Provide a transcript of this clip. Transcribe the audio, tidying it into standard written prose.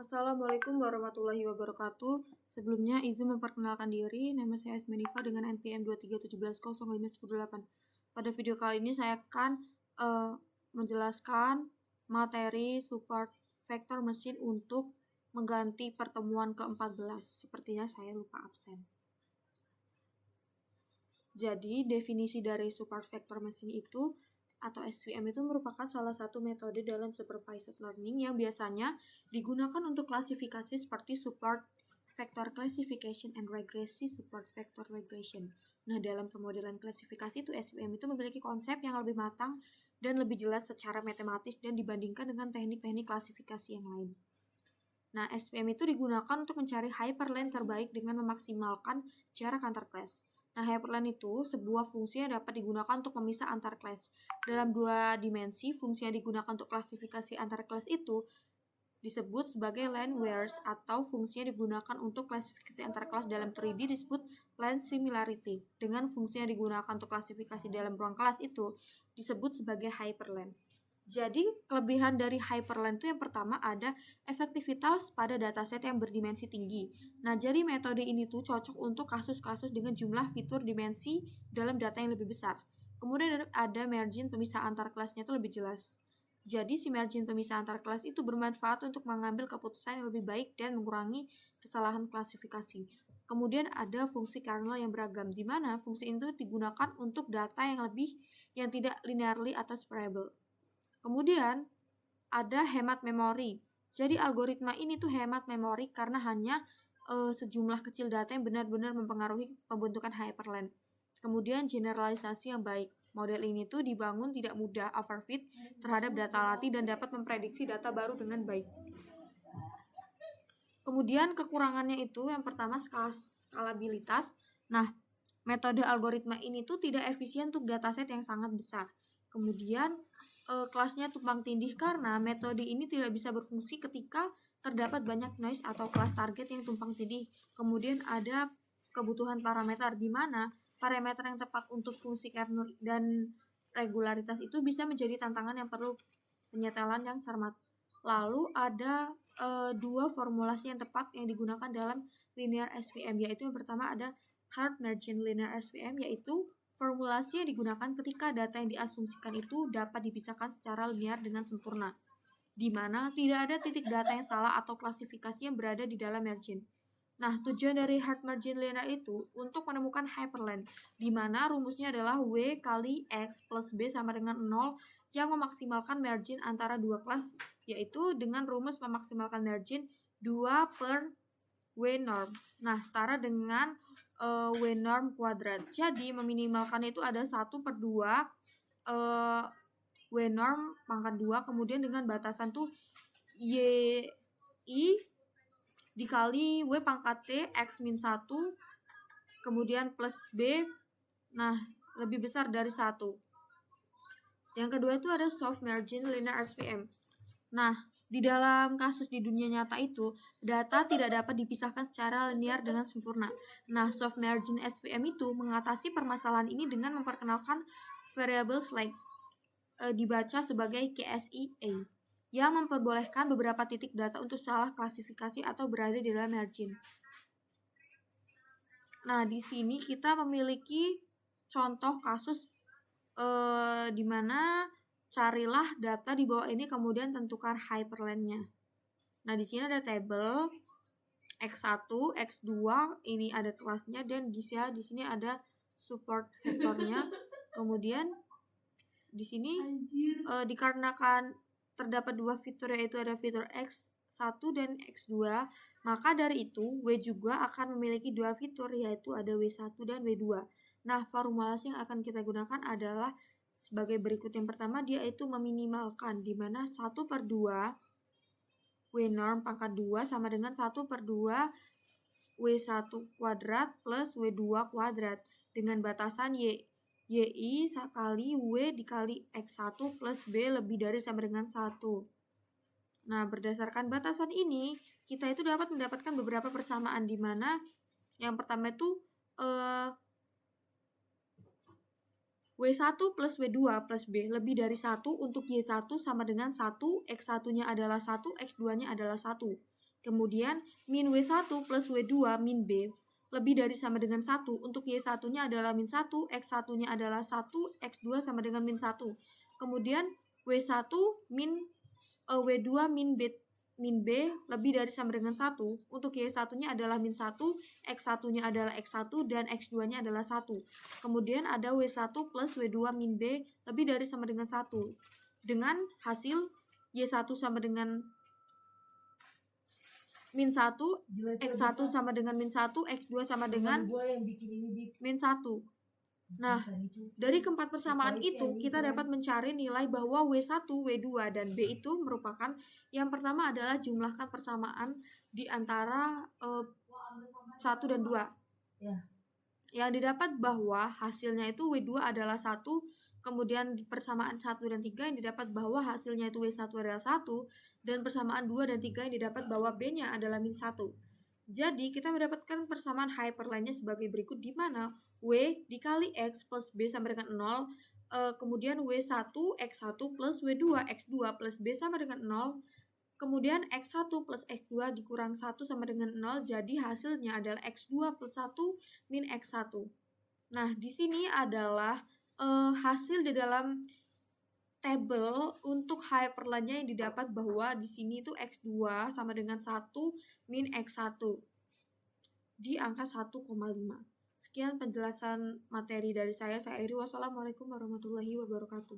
Assalamualaikum warahmatullahi wabarakatuh. Sebelumnya izin memperkenalkan diri, nama saya Asmanifa dengan NPM 231705108. Pada video kali ini saya akan menjelaskan materi support vector mesin untuk mengganti pertemuan ke-14. Sepertinya saya lupa absen. Jadi, definisi dari support vector mesin itu atau SVM itu merupakan salah satu metode dalam supervised learning yang biasanya digunakan untuk klasifikasi seperti support vector classification and regresi support vector regression. Nah, dalam pemodelan klasifikasi itu SVM itu memiliki konsep yang lebih matang dan lebih jelas secara matematis dan dibandingkan dengan teknik-teknik klasifikasi yang lain. Nah, SVM itu digunakan untuk mencari hyperlane terbaik dengan memaksimalkan jarak antar kelas. Nah, hyperlane itu sebuah fungsi yang dapat digunakan untuk memisah antar kelas. Dalam dua dimensi, fungsi yang digunakan untuk klasifikasi antar kelas itu disebut sebagai lane wares atau fungsi yang digunakan untuk klasifikasi antar kelas dalam 3D disebut lane similarity. Dengan fungsi yang digunakan untuk klasifikasi dalam ruang kelas itu disebut sebagai hyperlane. Jadi, kelebihan dari hyperlane itu yang pertama ada efektivitas pada dataset yang berdimensi tinggi. Nah, jadi metode ini tuh cocok untuk kasus-kasus dengan jumlah fitur dimensi dalam data yang lebih besar. Kemudian ada margin pemisah antar kelasnya itu lebih jelas. Jadi, si margin pemisah antar kelas itu bermanfaat untuk mengambil keputusan yang lebih baik dan mengurangi kesalahan klasifikasi. Kemudian ada fungsi kernel yang beragam, di mana fungsi itu digunakan untuk data yang tidak linearly atau separable. Kemudian ada hemat memori. Jadi algoritma ini tuh hemat memori karena hanya sejumlah kecil data yang benar-benar mempengaruhi pembentukan hyperlane. Kemudian generalisasi yang baik. Model ini tuh dibangun tidak mudah overfit terhadap data latih dan dapat memprediksi data baru dengan baik. Kemudian kekurangannya itu yang pertama skalabilitas. Nah, metode algoritma ini tuh tidak efisien untuk dataset yang sangat besar. Kemudian kelasnya tumpang tindih karena metode ini tidak bisa berfungsi ketika terdapat banyak noise atau kelas target yang tumpang tindih. Kemudian ada kebutuhan parameter di mana parameter yang tepat untuk fungsi kernel dan regularitas itu bisa menjadi tantangan yang perlu penyetelan yang cermat. Lalu ada dua formulasi yang tepat yang digunakan dalam linear SVM, yaitu yang pertama ada hard margin linear SVM, yaitu formulasi yang digunakan ketika data yang diasumsikan itu dapat dipisahkan secara linear dengan sempurna, di mana tidak ada titik data yang salah atau klasifikasi yang berada di dalam margin. Nah, tujuan dari hard margin linear itu untuk menemukan hyperlane, di mana rumusnya adalah W kali X plus B sama dengan 0 yang memaksimalkan margin antara dua kelas, yaitu dengan rumus memaksimalkan margin 2 per W norm. Nah, setara dengan W norm kuadrat. Jadi, meminimalkan itu ada 1 per 2 W norm pangkat 2, kemudian dengan batasan tuh YI dikali W pangkat T X min 1, kemudian plus B, nah, lebih besar dari 1. Yang kedua itu ada soft margin linear SVM. Nah, di dalam kasus di dunia nyata itu, data tidak dapat dipisahkan secara linear dengan sempurna. Nah, soft margin SVM itu mengatasi permasalahan ini dengan memperkenalkan variable like dibaca sebagai KSEA yang memperbolehkan beberapa titik data untuk salah klasifikasi atau berada di dalam margin. Nah, di sini kita memiliki contoh kasus di mana carilah data di bawah ini, kemudian tentukan hyperlane-nya. Nah, di sini ada tabel X1, X2, ini ada kelasnya, dan di sini ada support vektornya. Kemudian di sini dikarenakan terdapat dua fitur, yaitu ada fitur X1 dan X2, maka dari itu W juga akan memiliki dua fitur, yaitu ada W1 dan W2. Nah, formulasi yang akan kita gunakan adalah sebagai berikut. Yang pertama, dia itu meminimalkan, di mana 1 per 2 W norm pangkat 2 sama dengan 1 per 2 W1 kuadrat plus W2 kuadrat dengan batasan YI kali W dikali X1 plus B lebih dari sama dengan 1. Nah, berdasarkan batasan ini, kita itu dapat mendapatkan beberapa persamaan, di mana yang pertama itu W1 plus W2 plus B lebih dari 1 untuk Y1 sama dengan 1, X1-nya adalah 1, X2-nya adalah 1. Kemudian min W1 plus W2 min B lebih dari sama dengan 1. Untuk Y1-nya adalah min 1, X1-nya adalah 1, X2 sama dengan min 1. Kemudian W1 min W2 min B lebih dari sama dengan 1. Untuk Y1-nya adalah min 1, X1-nya adalah X1, dan X2-nya adalah 1. Kemudian ada W1 plus W2 min B lebih dari sama dengan 1. Dengan hasil Y1 sama dengan min 1, X1 sama dengan min 1, X2 sama dengan min 1. Nah, dari keempat persamaan itu, kita dapat mencari nilai bahwa W1, W2, dan B itu merupakan, yang pertama adalah jumlahkan persamaan di antara 1 dan 2. Yang didapat bahwa hasilnya itu W2 adalah 1, kemudian persamaan 1 dan 3 yang didapat bahwa hasilnya itu W1 adalah 1, dan persamaan 2 dan 3 yang didapat bahwa B-nya adalah min 1. Jadi, kita mendapatkan persamaan hyperline-nya sebagai berikut, di mana W dikali X plus B sama dengan 0, kemudian W1 X1 plus W2 X2 plus B sama dengan 0, kemudian X1 plus X2 dikurang 1 sama dengan 0, jadi hasilnya adalah X2 plus 1 min X1. Nah, di sini adalah hasil di dalam tabel untuk hyperline-nya yang didapat bahwa di sini itu X2 sama dengan 1 min X1 di angka 1,5. Sekian penjelasan materi dari saya. Saya Iri. Wassalamualaikum warahmatullahi wabarakatuh.